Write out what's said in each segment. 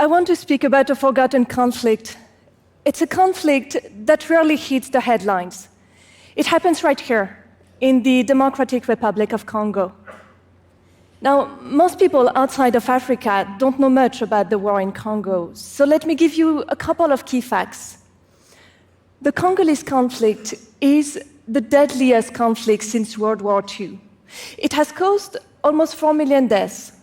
I want to speak about a forgotten conflict. It's a conflict that rarely hits the headlines. It happens right here, in the Democratic Republic of Congo. Now, most people outside of Africa don't know much about the war in Congo, so let me give you a couple of key facts. The Congolese conflict is the deadliest conflict since World War II. It has caused almost 4 million deaths.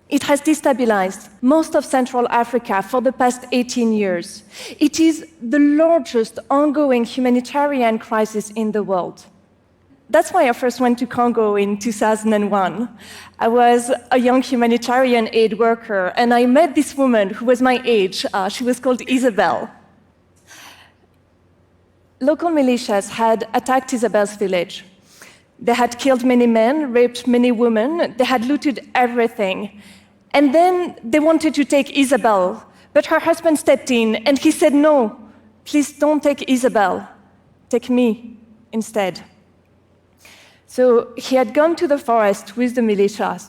It has destabilized most of Central Africa for the past 18 years. It is the largest ongoing humanitarian crisis in the world. That's why I first went to Congo in 2001. I was a young humanitarian aid worker, and I met this woman who was my age. She was called Isabel. Local militias had attacked Isabel's village. They had killed many men, raped many women, they had looted everything. And then they wanted to take Isabel, but her husband stepped in and he said, "No, please don't take Isabel, take me instead." So he had gone to the forest with the militias,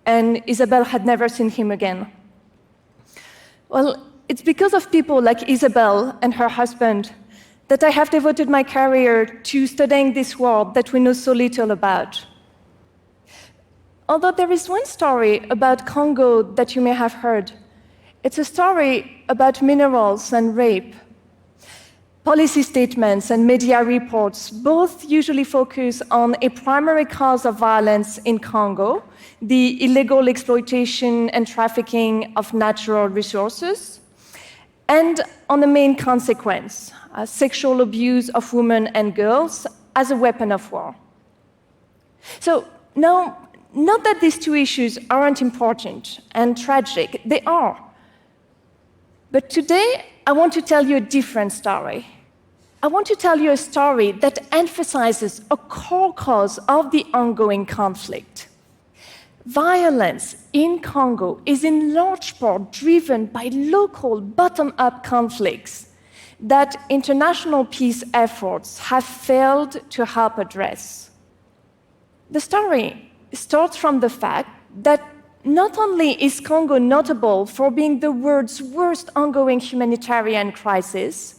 and Isabel had never seen him again. Well, it's because of people like Isabel and her husband that I have devoted my career to studying this world that we know so little about. Although there is one story about Congo that you may have heard. It's a story about minerals and rape. Policy statements and media reports both usually focus on a primary cause of violence in Congo, the illegal exploitation and trafficking of natural resources, and on the main consequence, sexual abuse of women and girls as a weapon of war. So now, not that these two issues aren't important and tragic, they are. But today, I want to tell you a different story. I want to tell you a story that emphasizes a core cause of the ongoing conflict. Violence in Congo is in large part driven by local bottom-up conflicts that international peace efforts have failed to help address. The story starts from the fact that not only is Congo notable for being the world's worst ongoing humanitarian crisis,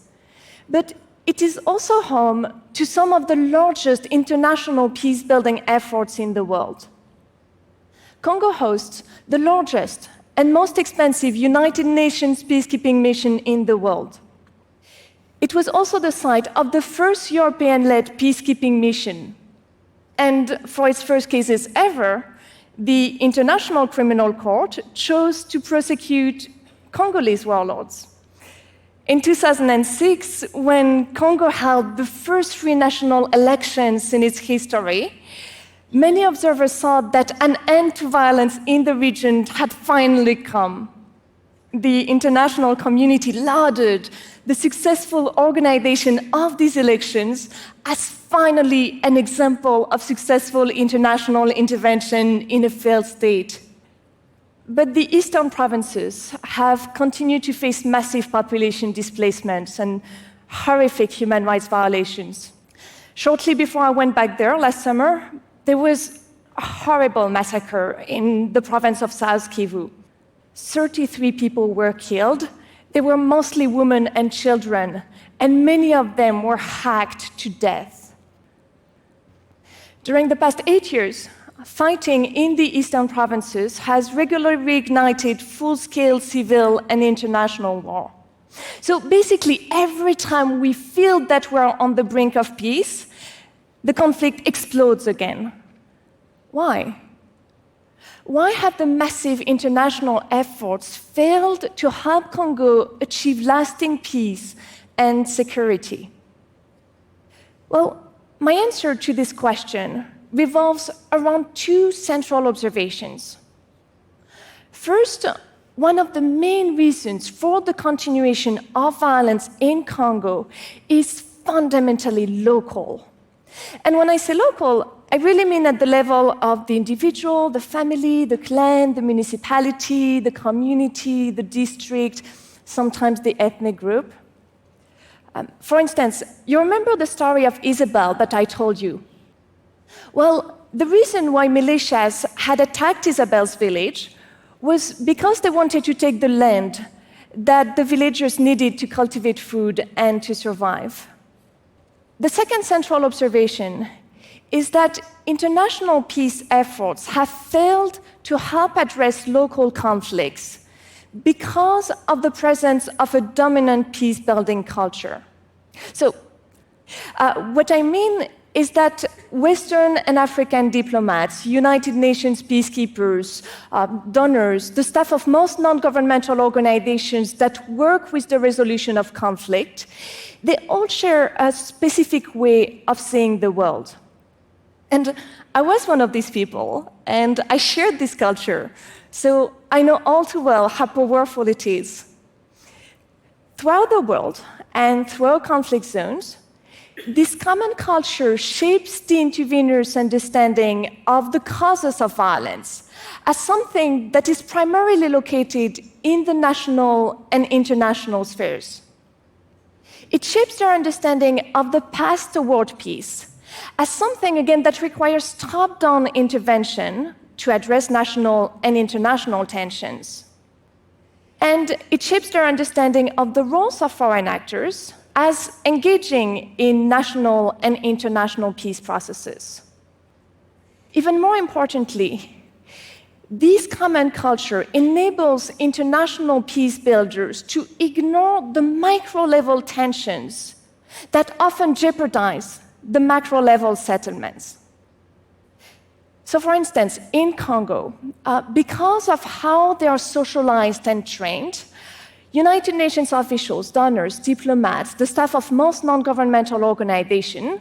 but it is also home to some of the largest international peace-building efforts in the world. Congo hosts the largest and most expensive United Nations peacekeeping mission in the world. It was also the site of the first European-led peacekeeping mission. And for its first cases ever, the International Criminal Court chose to prosecute Congolese warlords. In 2006, when Congo held the first free national elections in its history, many observers thought that an end to violence in the region had finally come. The international community lauded the successful organization of these elections as finally an example of successful international intervention in a failed state. But the eastern provinces have continued to face massive population displacements and horrific human rights violations. Shortly before I went back there last summer, there was a horrible massacre in the province of South Kivu. 33 people were killed. They were mostly women and children, and many of them were hacked to death. During the past 8 years, fighting in the eastern provinces has regularly reignited full-scale civil and international war. So basically, every time we feel that we're on the brink of peace, the conflict explodes again. Why? Why have the massive international efforts failed to help Congo achieve lasting peace and security? Well, my answer to this question revolves around two central observations. First, one of the main reasons for the continuation of violence in Congo is fundamentally local. And when I say local, I really mean at the level of the individual, the family, the clan, the municipality, the community, the district, sometimes the ethnic group. For instance, you remember the story of Isabel that I told you? Well, the reason why militias had attacked Isabel's village was because they wanted to take the land that the villagers needed to cultivate food and to survive. The second central observation is that international peace efforts have failed to help address local conflicts because of the presence of a dominant peace-building culture. So, what I mean is that Western and African diplomats, United Nations peacekeepers, donors, the staff of most non-governmental organizations that work with the resolution of conflict, they all share a specific way of seeing the world. And I was one of these people, and I shared this culture, so I know all too well how powerful it is. Throughout the world and throughout conflict zones, this common culture shapes the intervener's understanding of the causes of violence as something that is primarily located in the national and international spheres. It shapes their understanding of the path toward peace as something, again, that requires top-down intervention to address national and international tensions. And it shapes their understanding of the roles of foreign actors as engaging in national and international peace processes. Even more importantly, this common culture enables international peace builders to ignore the micro-level tensions that often jeopardize the macro-level settlements. So, for instance, in Congo, because of how they are socialized and trained, United Nations officials, donors, diplomats, the staff of most non-governmental organizations,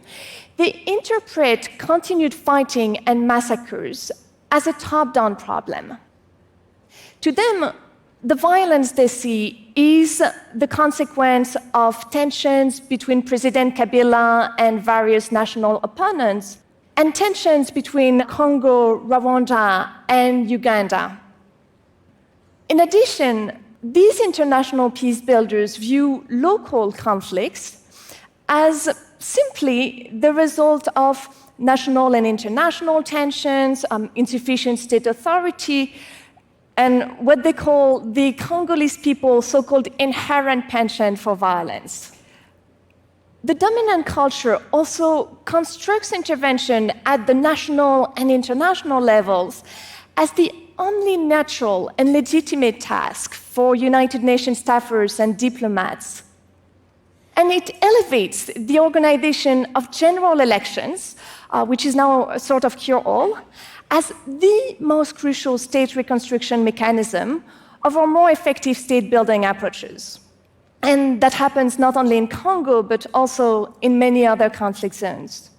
they interpret continued fighting and massacres as a top-down problem. To them, the violence they see is the consequence of tensions between President Kabila and various national opponents, and tensions between Congo, Rwanda, and Uganda. In addition, these international peace builders view local conflicts as simply the result of national and international tensions, insufficient state authority, and what they call the Congolese people's so-called inherent penchant for violence. The dominant culture also constructs intervention at the national and international levels as the only natural and legitimate task for United Nations staffers and diplomats. And it elevates the organization of general elections, which is now a sort of cure-all, as the most crucial state reconstruction mechanism of our more effective state-building approaches. And that happens not only in Congo, but also in many other conflict zones.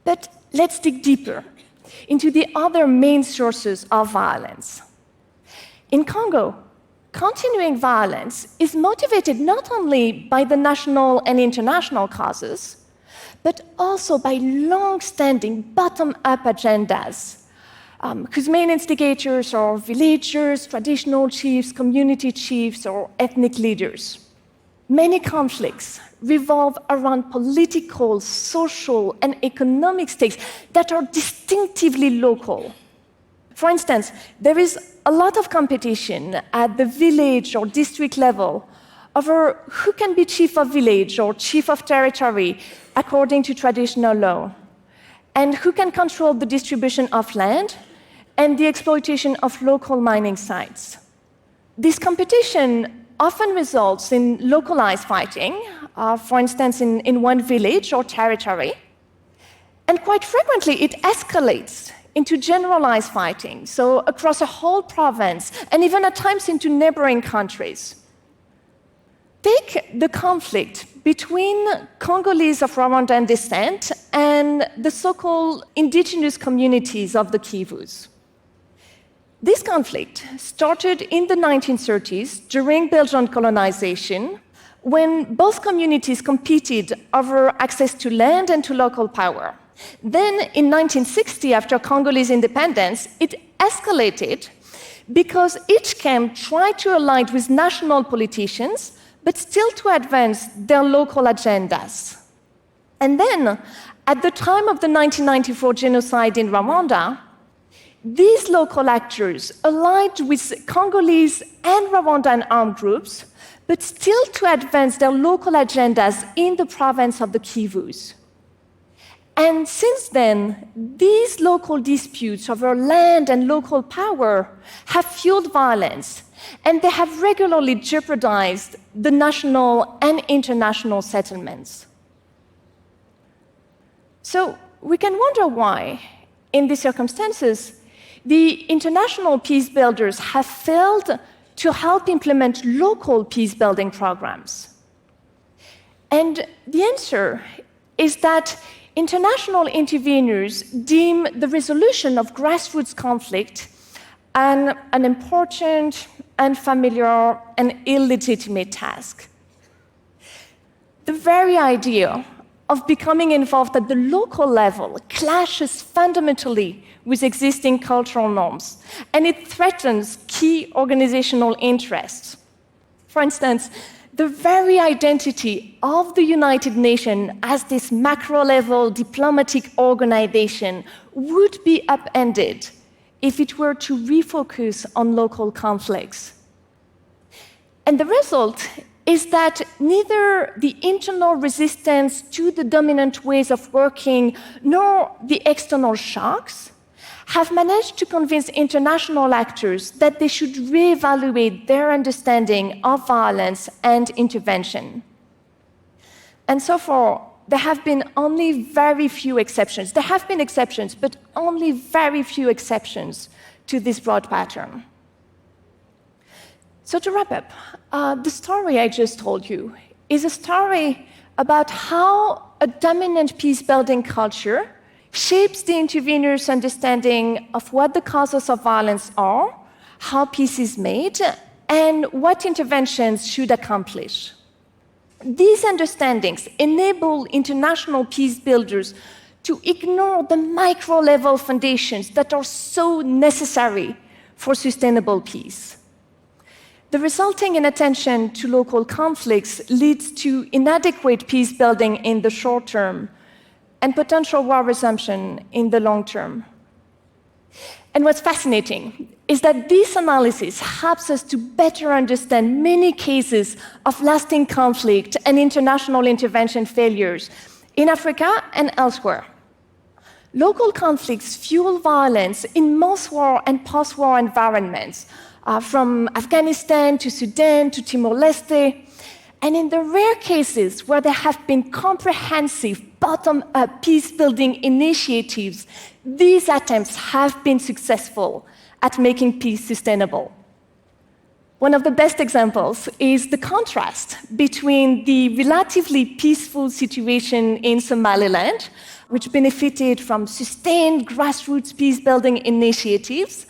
But let's dig deeper into the other main sources of violence. In Congo, continuing violence is motivated not only by the national and international causes, but also by long-standing bottom-up agendas, whose main instigators are villagers, traditional chiefs, community chiefs, or ethnic leaders. Many conflicts revolve around political, social, and economic stakes that are distinctively local. For instance, there is a lot of competition at the village or district level over who can be chief of village or chief of territory according to traditional law, and who can control the distribution of land and the exploitation of local mining sites. This competition often results in localized fighting, for instance, in one village or territory, and quite frequently it escalates into generalized fighting, so across a whole province, and even at times into neighboring countries. Take the conflict between Congolese of Rwandan descent and the so-called indigenous communities of the Kivus. This conflict started in the 1930s during Belgian colonization, when both communities competed over access to land and to local power. Then, in 1960, after Congolese independence, it escalated because each camp tried to align with national politicians, but still to advance their local agendas. And then, at the time of the 1994 genocide in Rwanda, these local actors allied with Congolese and Rwandan armed groups, but still to advance their local agendas in the province of the Kivus. And since then, these local disputes over land and local power have fueled violence, and they have regularly jeopardized the national and international settlements. So we can wonder why, in these circumstances, the international peace builders have failed to help implement local peace-building programs. And the answer is that international interveners deem the resolution of grassroots conflict an unimportant, unfamiliar, and illegitimate task. The very idea of becoming involved at the local level clashes fundamentally with existing cultural norms, and it threatens key organizational interests. For instance, the very identity of the United Nations as this macro-level diplomatic organization would be upended if it were to refocus on local conflicts. And the result is that neither the internal resistance to the dominant ways of working nor the external shocks have managed to convince international actors that they should reevaluate their understanding of violence and intervention. And so far, there have been only very few exceptions. There have been exceptions, but only very few exceptions to this broad pattern. So to wrap up, the story I just told you is a story about how a dominant peace-building culture shapes the intervener's understanding of what the causes of violence are, how peace is made, and what interventions should accomplish. These understandings enable international peace builders to ignore the micro-level foundations that are so necessary for sustainable peace. The resulting inattention to local conflicts leads to inadequate peace building in the short term and potential war resumption in the long term. And what's fascinating is that this analysis helps us to better understand many cases of lasting conflict and international intervention failures in Africa and elsewhere. Local conflicts fuel violence in most war and post-war environments, from Afghanistan to Sudan to Timor-Leste. And in the rare cases where there have been comprehensive bottom-up peace-building initiatives, these attempts have been successful at making peace sustainable. One of the best examples is the contrast between the relatively peaceful situation in Somaliland, which benefited from sustained grassroots peace-building initiatives,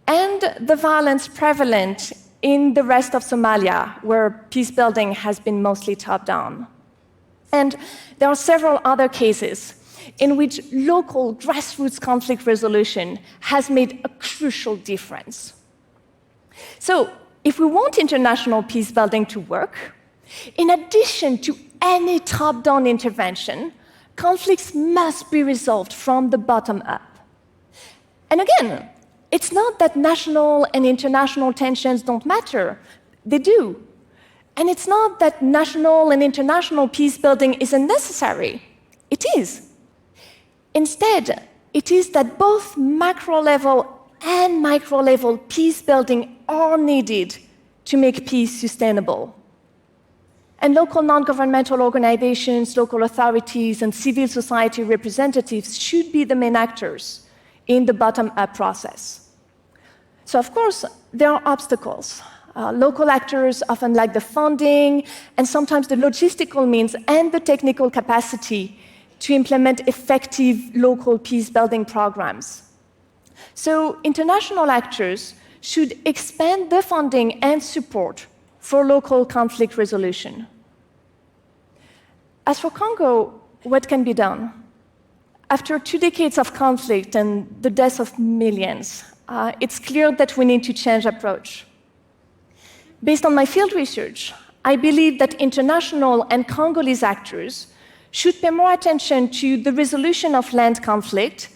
and the violence prevalent in the rest of Somalia, where peace-building has been mostly top-down. And there are several other cases in which local grassroots conflict resolution has made a crucial difference. So, if we want international peace-building to work, in addition to any top-down intervention, conflicts must be resolved from the bottom up. And again, it's not that national and international tensions don't matter. They do. And it's not that national and international peace-building is unnecessary. It is. Instead, it is that both macro-level and micro-level peace-building are needed to make peace sustainable. And local non-governmental organizations, local authorities, and civil society representatives should be the main actors in the bottom-up process. So, of course, there are obstacles. Local actors often lack the funding and sometimes the logistical means and the technical capacity to implement effective local peace-building programs. So, international actors should expand the funding and support for local conflict resolution. As for Congo, what can be done? After 2 decades of conflict and the deaths of millions, it's clear that we need to change approach. Based on my field research, I believe that international and Congolese actors should pay more attention to the resolution of land conflict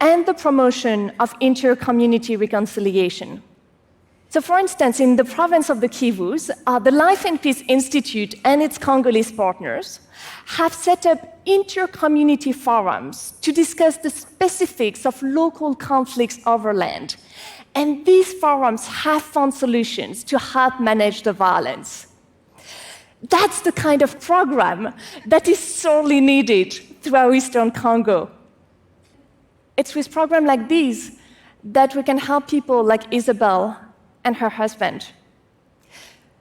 and the promotion of inter-community reconciliation. So, for instance, in the province of the Kivus, the Life and Peace Institute and its Congolese partners have set up inter-community forums to discuss the specifics of local conflicts over land. And these forums have found solutions to help manage the violence. That's the kind of program that is sorely needed throughout Eastern Congo. It's with programs like these that we can help people like Isabel and her husband.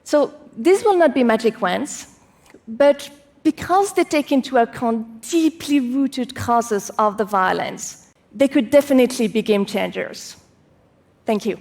So these will not be magic wands, but because they take into account deeply rooted causes of the violence, they could definitely be game changers. Thank you.